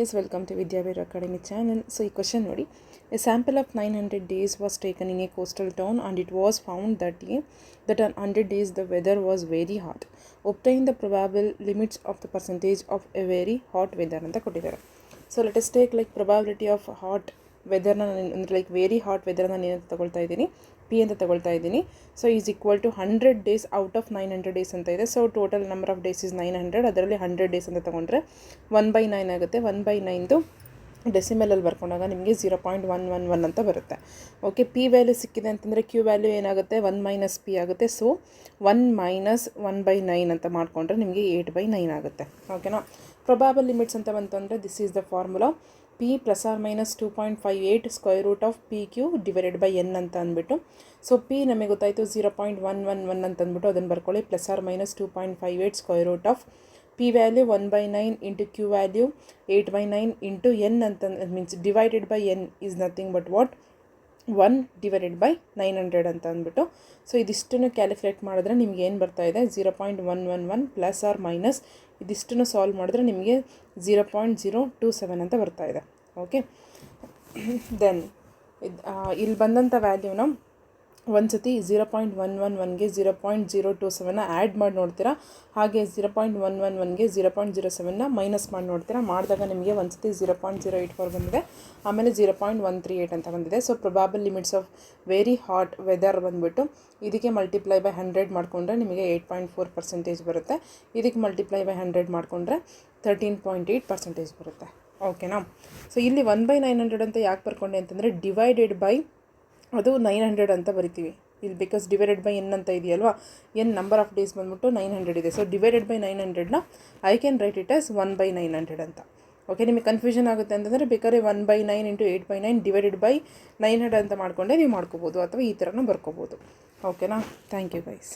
Guys, welcome to Vidyaveer Academy channel. So, this question nodi, a sample of 900 days was taken in a coastal town and it was found that on 100 days the weather was very hot. Obtain the probable limits of the percentage of a very hot weather anta kottidare. So, let us take like probability of hot weather like very hot weather ನಾನು ಏನು ತಗೊಳ್ತಾ ಇದ್ದೀನಿ P ಅಂತ ತಗೊಳ್ತಾ ಇದ್ದೀನಿ. So is equal to 100 days out of 900 days ಅಂತ ಇದೆ. So total number of days is 900, ಅದರಲ್ಲಿ 100 ಡೇಸ್ ಅಂತ ತೊಗೊಂಡ್ರೆ 1/9 ಆಗುತ್ತೆ. 1/9ದು ಡೆಸಿಮಲಲ್ಲಿ ಬರ್ಕೊಂಡಾಗ ನಿಮಗೆ 0.111 ಅಂತ ಬರುತ್ತೆ. ಓಕೆ, ಪಿ ವ್ಯಾಲ್ಯೂ ಸಿಕ್ಕಿದೆ ಅಂತಂದರೆ ಕ್ಯೂ ವ್ಯಾಲ್ಯೂ ಏನಾಗುತ್ತೆ 1 - ಪಿ ಆಗುತ್ತೆ. ಸೊ 1 - 1/9 ಅಂತ ಮಾಡಿಕೊಂಡ್ರೆ ನಿಮಗೆ 8/9 ಆಗುತ್ತೆ. ಓಕೆನಾ. ಪ್ರೊಬಾಬಲ್ ಲಿಮಿಟ್ಸ್ ಅಂತ ಬಂತು ಅಂದರೆ this is the formula p plus or minus 2.58 square root of p q divided by n ಅಂತ ಅಂದ್ಬಿಟ್ಟು. ಸೊ ಪಿ ನಮಗೆ ಗೊತ್ತಾಯಿತು 0.111 ಅಂತ ಅಂದ್ಬಿಟ್ಟು ಅದನ್ನು ಬರ್ಕೊಳ್ಳಿ. Plus or minus 2.58 square root of P value 1/9 into Q value 8/9 into N ಅಂತ means divided by N is nothing but what 1 divided by 900 ಅಂತ ಅಂದ್ಬಿಟ್ಟು. ಸೊ ಇದಿಷ್ಟನ್ನು ಕ್ಯಾಲ್ಕುಲೇಟ್ ಮಾಡಿದ್ರೆ ನಿಮ್ಗೆ ಏನು ಬರ್ತಾ ಇದೆ 0.111 ಪ್ಲಸ್ ಆರ್ ಮೈನಸ್ ಇದಿಷ್ಟನ್ನು ಸಾಲ್ವ್ ಮಾಡಿದ್ರೆ ನಿಮಗೆ 0.027 ಅಂತ ಬರ್ತಾ ಇದೆ. ಓಕೆ, ದೆನ್ ಇಲ್ಲಿ ಬಂದಂಥ ವ್ಯಾಲ್ಯೂನ ಒಂದು ಸತಿ 0.111ಗೆ 0.027ನ ಆ್ಯಡ್ ಮಾಡಿ ನೋಡ್ತೀರಾ, ಹಾಗೆ 0.111ಗೆ 0.07ನ ಮೈನಸ್ ಮಾಡಿ ನೋಡ್ತೀರಾ. ಮಾಡಿದಾಗ ನಿಮಗೆ ಒಂದು ಸತಿ 0.084 ಬಂದಿದೆ, ಆಮೇಲೆ 0.138 ಅಂತ ಬಂದಿದೆ. So probable limits of very hot weather ಬಂದುಬಿಟ್ಟು ಇದಕ್ಕೆ ಮಲ್ಟಿಪ್ಲೈ ಬೈ 100 ಮಾಡಿಕೊಂಡ್ರೆ ನಿಮಗೆ 8.4% ಬರುತ್ತೆ. ಇದಕ್ಕೆ ಮಲ್ಟಿಪ್ಲೈ ಬೈ 100 ಮಾಡಿಕೊಂಡ್ರೆ 13.8% ಬರುತ್ತೆ. ಓಕೆನಾ. ಸೊ ಇಲ್ಲಿ 1/900 ಅಂತ ಯಾಕೆ ಬರ್ಕೊಂಡೆ ಅಂತಂದರೆ ಡಿವೈಡೆಡ್ ಬೈ ಅದು 900 ಅಂತ ಬರಿತೀವಿ ಇಲ್ಲಿ, ಬಿಕಾಸ್ ಡಿವೈಡೆಡ್ ಬೈ ಎನ್ ಅಂತ ಇದೆಯಲ್ವಾ. ಎನ್ ನಂಬರ್ ಆಫ್ ಡೇಸ್ ಬಂದ್ಬಿಟ್ಟು 900 ಇದೆ. ಸೊ ಡಿವೈಡೆಡ್ ಬೈ 900ನ I can write it as 1/900 ಅಂತ. ಓಕೆ, ನಿಮಗೆ ಕನ್ಫ್ಯೂಷನ್ ಆಗುತ್ತೆ ಅಂತಂದರೆ ಬೇಕಾದ್ರೆ 1/9 ಇಂಟು 8/9 ಡಿವೈಡೆಡ್ ಬೈ 900 ಅಂತ ಮಾಡಿಕೊಂಡೆ ನೀವು ಮಾಡ್ಕೋಬೋದು, ಅಥವಾ ಈ ಥರನೂ ಬರ್ಕೋಬೋದು. ಓಕೆನಾ. Thank you guys.